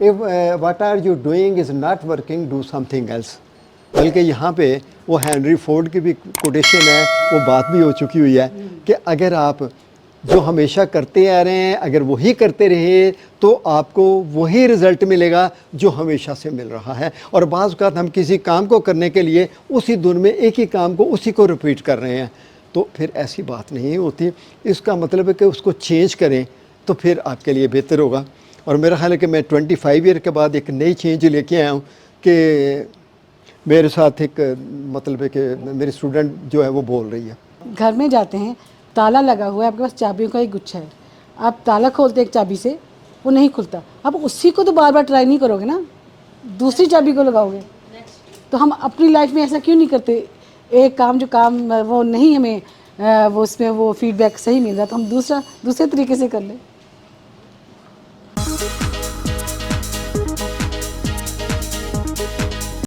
If what are you doing is not working, do something else. बल्कि यहाँ पे वो हेनरी फोर्ड की भी कोटेशन है, वो बात भी हो चुकी हुई है कि अगर आप जो हमेशा करते आ रहे हैं अगर वही करते रहे तो आपको वही रिज़ल्ट मिलेगा जो हमेशा से मिल रहा है। और बाज़ औक़ात हम किसी काम को करने के लिए उसी धुन में एक ही काम को उसी को रिपीट कर रहे हैं, तो फिर ऐसी बात नहीं होती। इसका मतलब है कि उसको चेंज करें तो फिर आपके लिए बेहतर होगा। और मेरा ख्याल है कि मैं 25 ईयर के बाद एक नई चेंज लेके आया हूँ कि मेरे साथ एक मतलब है कि मेरी स्टूडेंट जो है वो बोल रही है, घर में जाते हैं, ताला लगा हुआ है, आपके पास चाबियों का एक गुच्छा है, आप ताला खोलते एक चाबी से, वो नहीं खुलता, अब उसी को तो बार बार ट्राई नहीं करोगे ना, दूसरी चाबी को लगाओगे। तो हम अपनी लाइफ में ऐसा क्यों नहीं करते, एक काम जो काम वो नहीं हमें वो उसमें वो फीडबैक सही मिल रहा तो हम दूसरे तरीके से कर लें।